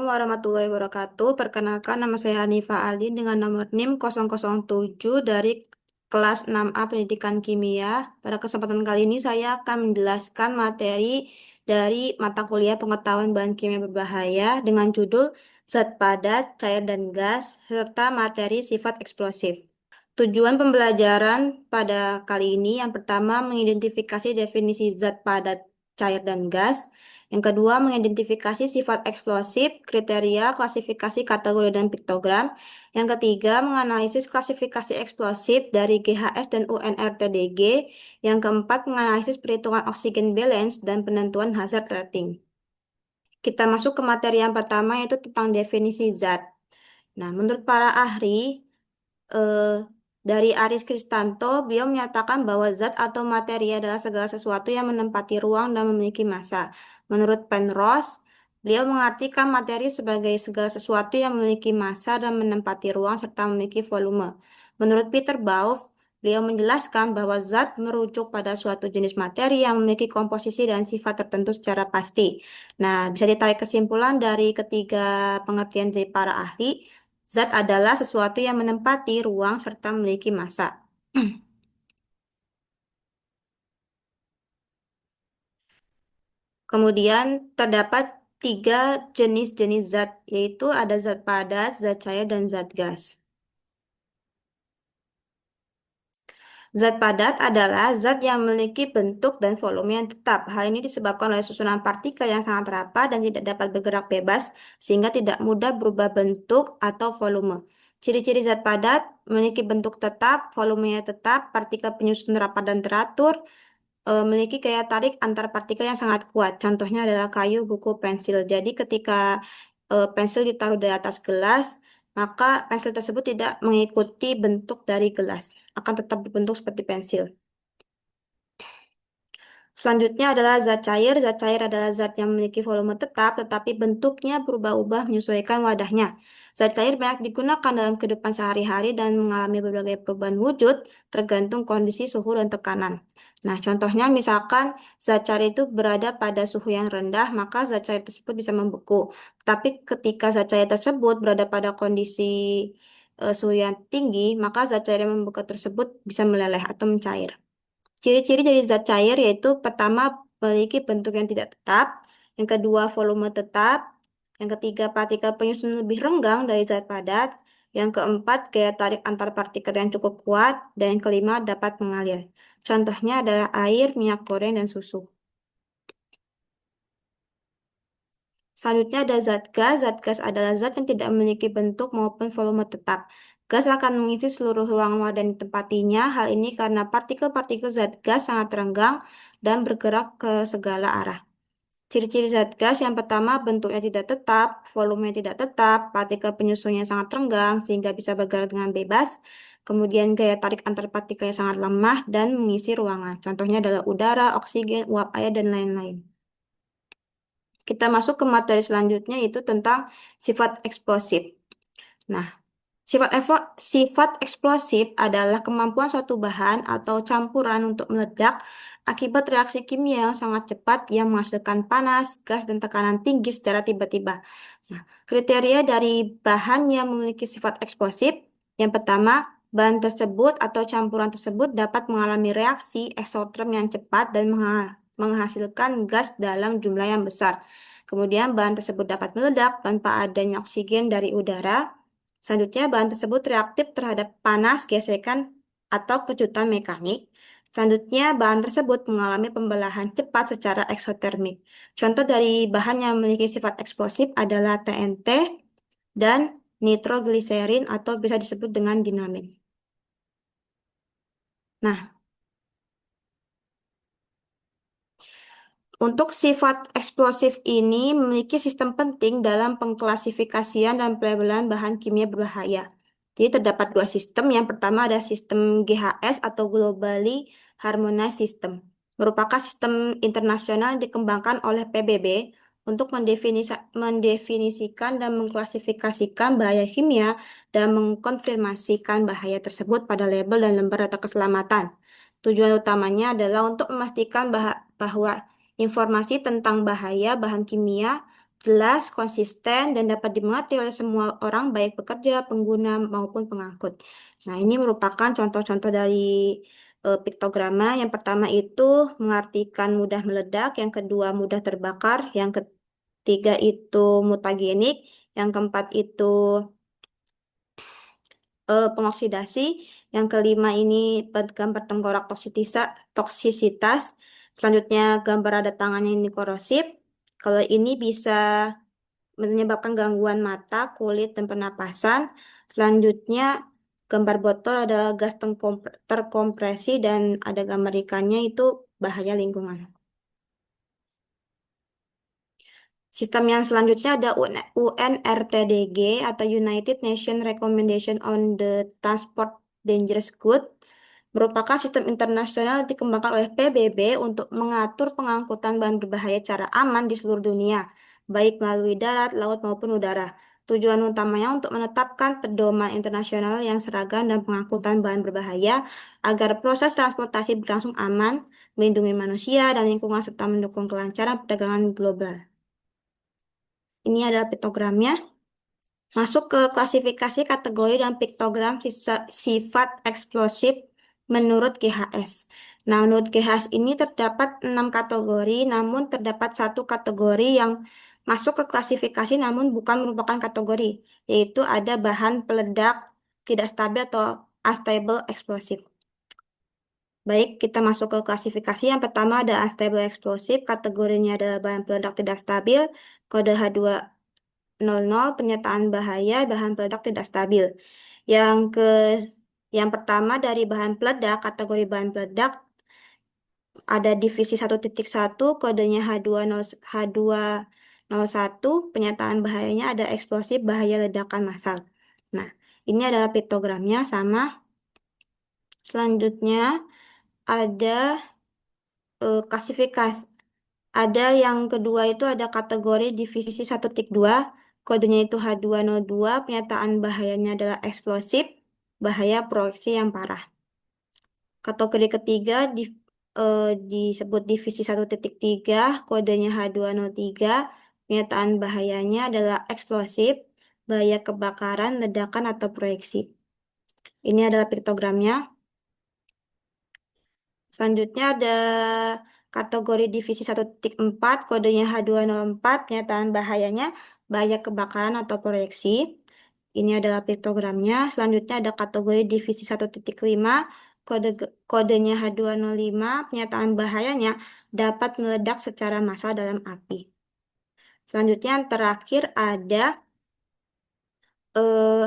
Warahmatullahi wabarakatuh. Perkenalkan, nama saya Hanifah Ali dengan nomor NIM 007 dari kelas 6A Pendidikan Kimia. Pada kesempatan kali ini saya akan menjelaskan materi dari mata kuliah pengetahuan bahan kimia berbahaya dengan judul zat padat, cair dan gas, serta materi sifat eksplosif. Tujuan pembelajaran pada kali ini yang pertama mengidentifikasi definisi zat padat, cair dan gas. Yang kedua mengidentifikasi sifat eksplosif, kriteria, klasifikasi, kategori dan piktogram. Yang ketiga menganalisis klasifikasi eksplosif dari GHS dan UNRTDG. Yang keempat menganalisis perhitungan oksigen balance dan penentuan hazard rating. Kita masuk ke materi yang pertama yaitu tentang definisi zat. Nah, menurut para ahli, eh, dari Aris Kristanto, beliau menyatakan bahwa zat atau materi adalah segala sesuatu yang menempati ruang dan memiliki massa. Menurut Penrose, beliau mengartikan materi sebagai segala sesuatu yang memiliki massa dan menempati ruang serta memiliki volume. Menurut Peter Bauff, beliau menjelaskan bahwa zat merujuk pada suatu jenis materi yang memiliki komposisi dan sifat tertentu secara pasti. Nah, bisa ditarik kesimpulan dari ketiga pengertian dari para ahli. Zat adalah sesuatu yang menempati ruang serta memiliki massa. Kemudian terdapat tiga jenis-jenis zat, yaitu ada zat padat, zat cair, dan zat gas. Zat padat adalah zat yang memiliki bentuk dan volume yang tetap. Hal ini disebabkan oleh susunan partikel yang sangat rapat dan tidak dapat bergerak bebas, sehingga tidak mudah berubah bentuk atau volume. Ciri-ciri zat padat memiliki bentuk tetap, volumenya tetap, partikel penyusun rapat dan teratur, memiliki gaya tarik antar partikel yang sangat kuat. Contohnya adalah kayu, buku, pensil. Jadi ketika pensil ditaruh di atas gelas, maka pensil tersebut tidak mengikuti bentuk dari gelas, akan tetap berbentuk seperti pensil. Selanjutnya adalah zat cair. Zat cair adalah zat yang memiliki volume tetap, tetapi bentuknya berubah-ubah menyesuaikan wadahnya. Zat cair banyak digunakan dalam kehidupan sehari-hari dan mengalami berbagai perubahan wujud tergantung kondisi suhu dan tekanan. Nah, contohnya misalkan zat cair itu berada pada suhu yang rendah, maka zat cair tersebut bisa membeku. Tapi ketika zat cair tersebut berada pada kondisi suhu yang tinggi, maka zat cair yang membeku tersebut bisa meleleh atau mencair. Ciri-ciri dari zat cair yaitu pertama memiliki bentuk yang tidak tetap, yang kedua volume tetap, yang ketiga partikel penyusun lebih renggang dari zat padat, yang keempat gaya tarik antar partikel yang cukup kuat, dan yang kelima dapat mengalir. Contohnya adalah air, minyak goreng, dan susu. Selanjutnya ada zat gas. Zat gas adalah zat yang tidak memiliki bentuk maupun volume tetap. Gas akan mengisi seluruh ruang dan ditempatinya. Hal ini karena partikel-partikel zat gas sangat renggang dan bergerak ke segala arah. Ciri-ciri zat gas yang pertama bentuknya tidak tetap, volumenya tidak tetap, partikel penyusunnya sangat renggang sehingga bisa bergerak dengan bebas. Kemudian gaya tarik antar partikelnya sangat lemah dan mengisi ruangan. Contohnya adalah udara, oksigen, uap air, dan lain-lain. Kita masuk ke materi selanjutnya yaitu tentang sifat eksplosif. Nah, sifat eksplosif adalah kemampuan suatu bahan atau campuran untuk meledak akibat reaksi kimia yang sangat cepat yang menghasilkan panas, gas, dan tekanan tinggi secara tiba-tiba. Nah, kriteria dari bahan yang memiliki sifat eksplosif, yang pertama, bahan tersebut atau campuran tersebut dapat mengalami reaksi eksoterm yang cepat dan menghasilkan gas dalam jumlah yang besar. Kemudian bahan tersebut dapat meledak tanpa adanya oksigen dari udara. Selanjutnya, bahan tersebut reaktif terhadap panas, gesekan, atau kejutan mekanik. Selanjutnya, bahan tersebut mengalami pembelahan cepat secara eksotermik. Contoh dari bahan yang memiliki sifat eksplosif adalah TNT dan nitrogliserin atau bisa disebut dengan dinamin. Nah, untuk sifat eksplosif ini memiliki sistem penting dalam pengklasifikasian dan pelabelan bahan kimia berbahaya. Jadi terdapat dua sistem. Yang pertama ada sistem GHS atau Globally Harmonized System. Merupakan sistem internasional yang dikembangkan oleh PBB untuk mendefinisikan dan mengklasifikasikan bahaya kimia dan mengkonfirmasikan bahaya tersebut pada label dan lembar data keselamatan. Tujuan utamanya adalah untuk memastikan bahwa informasi tentang bahaya bahan kimia jelas, konsisten, dan dapat dimengerti oleh semua orang, baik pekerja, pengguna, maupun pengangkut. Nah, ini merupakan contoh-contoh dari piktograma. Yang pertama itu mengartikan mudah meledak, yang kedua mudah terbakar, yang ketiga itu mutagenik, yang keempat itu pengoksidasi. Yang kelima ini gambar tengkorak toksisitas. Selanjutnya gambar ada tangannya ini korosif. Kalau ini bisa menyebabkan gangguan mata, kulit, dan pernapasan. Selanjutnya gambar botol ada gas terkompresi dan ada gambar ikannya itu bahaya lingkungan. Sistem yang selanjutnya ada UNRTDG atau United Nations Recommendation on the Transport Dangerous Goods, merupakan sistem internasional yang dikembangkan oleh PBB untuk mengatur pengangkutan bahan berbahaya secara aman di seluruh dunia, baik melalui darat, laut, maupun udara. Tujuan utamanya untuk menetapkan pedoman internasional yang seragam dan pengangkutan bahan berbahaya agar proses transportasi berlangsung aman, melindungi manusia dan lingkungan, serta mendukung kelancaran perdagangan global. Ini adalah piktogramnya. Masuk ke klasifikasi kategori dan piktogram sifat eksplosif menurut GHS. Nah, menurut GHS ini terdapat 6 kategori, namun terdapat satu kategori yang masuk ke klasifikasi namun bukan merupakan kategori, yaitu ada bahan peledak tidak stabil atau unstable explosive. Baik, kita masuk ke klasifikasi. Yang pertama ada unstable explosive, kategorinya adalah bahan peledak tidak stabil, kode H200, pernyataan bahaya, bahan peledak tidak stabil. Yang ke yang pertama dari bahan peledak, kategori bahan peledak ada divisi 1.1, kodenya H201, pernyataan bahayanya ada eksplosif bahaya ledakan massal. Nah, ini adalah piktogramnya sama. Selanjutnya ada klasifikasi. Ada yang kedua itu ada kategori divisi 1.2, kodenya itu H202, pernyataan bahayanya adalah eksplosif, bahaya proyeksi yang parah. Kategori ketiga disebut divisi 1.3, kodenya H203, pernyataan bahayanya adalah eksplosif, bahaya kebakaran, ledakan, atau proyeksi. Ini adalah piktogramnya. Selanjutnya ada kategori divisi 1.4, kodenya H204, pernyataan bahayanya bahaya kebakaran atau proyeksi. Ini adalah piktogramnya. Selanjutnya ada kategori divisi 1.5, kodenya H205, pernyataan bahayanya dapat meledak secara massal dalam api. Selanjutnya yang terakhir ada eh,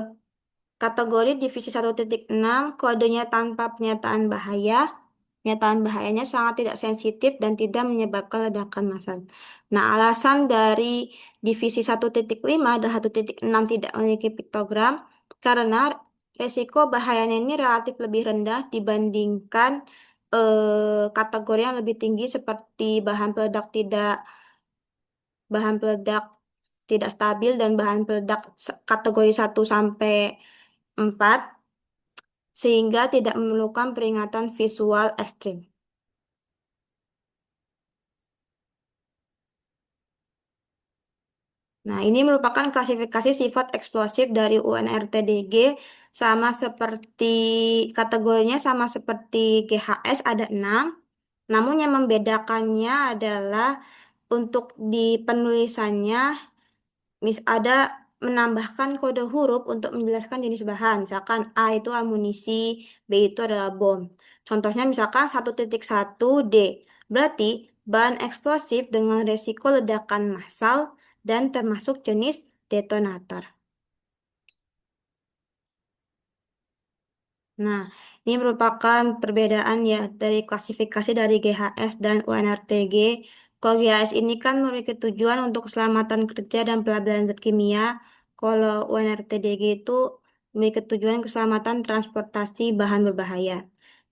kategori divisi 1.6, kodenya tanpa pernyataan bahaya. Pernyataan bahayanya sangat tidak sensitif dan tidak menyebabkan ledakan massal. Nah, alasan dari divisi 1.5 dan 1.6 tidak memiliki piktogram karena resiko bahayanya ini relatif lebih rendah dibandingkan kategori yang lebih tinggi seperti bahan peledak tidak stabil dan bahan peledak kategori 1 sampai 4 sehingga tidak memerlukan peringatan visual ekstrim. Nah, ini merupakan klasifikasi sifat eksplosif dari UNRTDG sama seperti kategorinya sama seperti GHS ada 6. Namun yang membedakannya adalah untuk di penulisannya ada menambahkan kode huruf untuk menjelaskan jenis bahan. Misalkan A itu amunisi, B itu adalah bom. Contohnya misalkan 1.1D. Berarti bahan eksplosif dengan resiko ledakan massal dan termasuk jenis detonator. Nah, ini merupakan perbedaan ya dari klasifikasi dari GHS dan UNRTG. Kalau GHS ini kan memiliki tujuan untuk keselamatan kerja dan pelabelan zat kimia. Kalau UNRTDG itu memiliki tujuan keselamatan transportasi bahan berbahaya.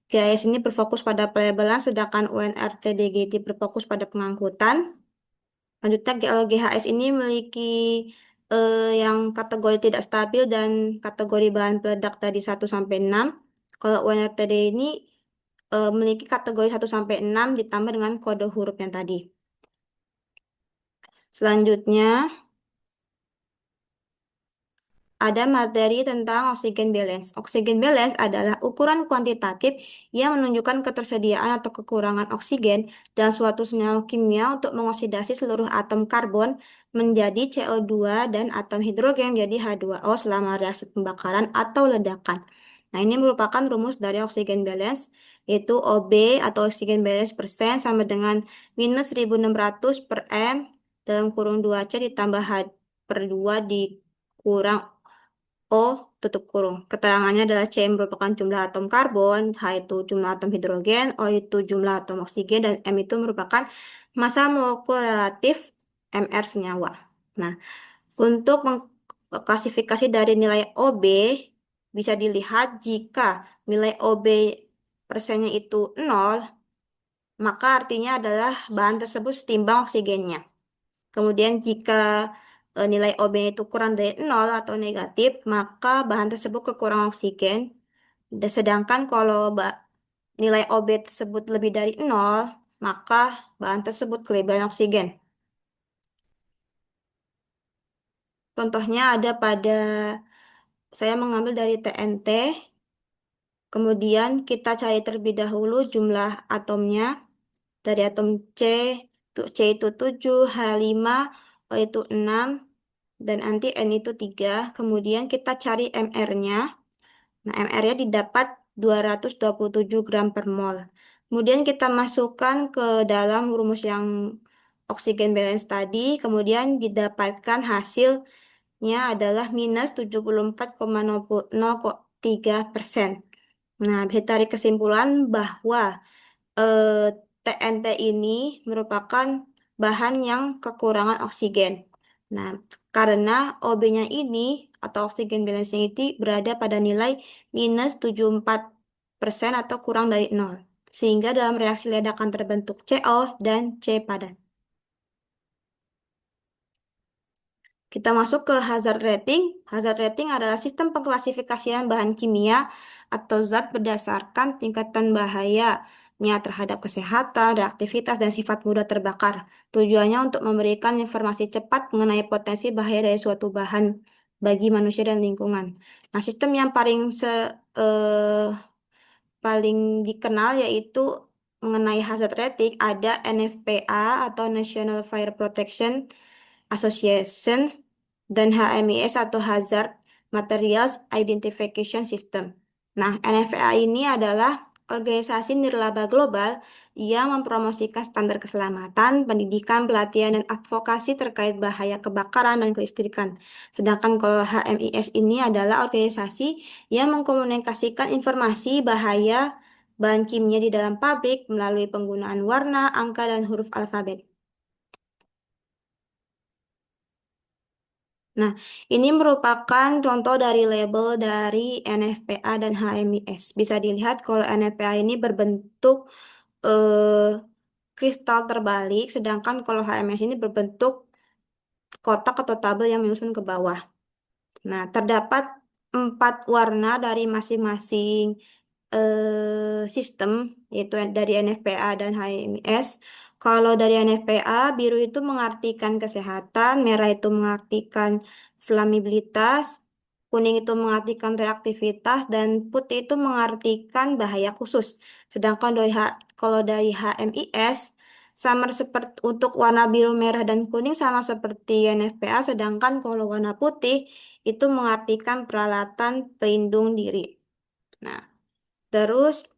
GHS ini berfokus pada pelabelan, sedangkan UNRTDG itu berfokus pada pengangkutan. Lanjutnya GHS ini memiliki yang kategori tidak stabil dan kategori bahan peledak tadi 1 sampai 6. Kalau UNRTD ini memiliki kategori 1 sampai 6 ditambah dengan kode huruf yang tadi. Selanjutnya, ada materi tentang oksigen balance. Oksigen balance adalah ukuran kuantitatif yang menunjukkan ketersediaan atau kekurangan oksigen dalam suatu senyawa kimia untuk mengoksidasi seluruh atom karbon menjadi CO2 dan atom hidrogen menjadi H2O selama reaksi pembakaran atau ledakan. Nah, ini merupakan rumus dari oksigen balance, yaitu OB atau oksigen balance persen sama dengan minus 1600 per M dalam kurung 2C ditambah H per 2 dikurang O tutup kurung. Keterangannya adalah C merupakan jumlah atom karbon, H itu jumlah atom hidrogen, O itu jumlah atom oksigen, dan M itu merupakan massa molekul relatif MR senyawa. Nah, untuk klasifikasi dari nilai OB bisa dilihat jika nilai OB persennya itu 0, maka artinya adalah bahan tersebut setimbang oksigennya. Kemudian jika nilai OB itu kurang dari 0 atau negatif, maka bahan tersebut kekurangan oksigen. Sedangkan kalau nilai OB tersebut lebih dari 0, maka bahan tersebut kelebihan oksigen. Contohnya ada pada saya mengambil dari TNT, kemudian kita cari terlebih dahulu jumlah atomnya. Dari atom C, C itu 7, H5, O itu 6, dan nanti N itu 3. Kemudian kita cari MR-nya. Nah, MR-nya didapat 227 gram per mol. Kemudian kita masukkan ke dalam rumus yang oksigen balance tadi. Kemudian didapatkan hasilnya adalah minus 74,03%. Nah, bisa tarik kesimpulan bahwa eh, TNT ini merupakan bahan yang kekurangan oksigen. Nah, karena OB-nya ini atau oksigen balance-nya itu berada pada nilai minus 74% atau kurang dari 0. Sehingga dalam reaksi ledakan terbentuk CO dan C padat. Kita masuk ke hazard rating. Hazard rating adalah sistem pengklasifikasian bahan kimia atau zat berdasarkan tingkatan bahayanya terhadap kesehatan, reaktivitas, dan sifat mudah terbakar. Tujuannya untuk memberikan informasi cepat mengenai potensi bahaya dari suatu bahan bagi manusia dan lingkungan. Nah, sistem yang paling dikenal yaitu mengenai hazard rating ada NFPA atau National Fire Protection Association dan HMIS atau Hazard Materials Identification System. Nah, NFPA ini adalah organisasi nirlaba global yang mempromosikan standar keselamatan, pendidikan, pelatihan, dan advokasi terkait bahaya kebakaran dan kelistrikan. Sedangkan kalau HMIS ini adalah organisasi yang mengkomunikasikan informasi bahaya bahan kimia di dalam pabrik melalui penggunaan warna, angka, dan huruf alfabet. Nah, ini merupakan contoh dari label dari NFPA dan HMIS. Bisa dilihat kalau NFPA ini berbentuk eh, kristal terbalik, sedangkan kalau HMIS ini berbentuk kotak atau tabel yang menyusun ke bawah. Nah, terdapat 4 warna dari masing-masing sistem, yaitu dari NFPA dan HMIS. Kalau dari NFPA, biru itu mengartikan kesehatan, merah itu mengartikan flamabilitas, kuning itu mengartikan reaktivitas, dan putih itu mengartikan bahaya khusus. Sedangkan kalau dari HMIS, sama seperti untuk warna biru, merah, dan kuning sama seperti NFPA, sedangkan kalau warna putih itu mengartikan peralatan pelindung diri. Nah, terus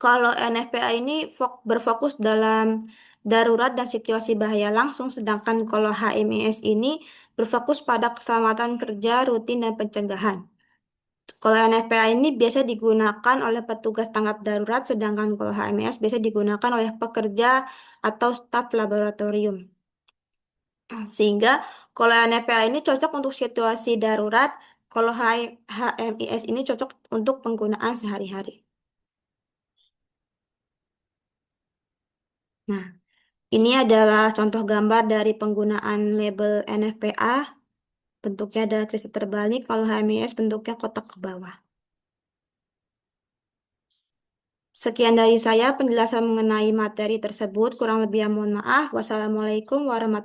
kalau NFPA ini berfokus dalam darurat dan situasi bahaya langsung, sedangkan kalau HMIS ini berfokus pada keselamatan kerja, rutin, dan pencegahan. Kalau NFPA ini biasa digunakan oleh petugas tanggap darurat, sedangkan kalau HMIS biasa digunakan oleh pekerja atau staf laboratorium. Sehingga kalau NFPA ini cocok untuk situasi darurat, kalau HMIS ini cocok untuk penggunaan sehari-hari. Nah, ini adalah contoh gambar dari penggunaan label NFPA. Bentuknya ada kristal terbalik, kalau HMIS bentuknya kotak ke bawah. Sekian dari saya penjelasan mengenai materi tersebut. Kurang lebih mohon maaf. Wassalamualaikum warahmatullahi wabarakatuh.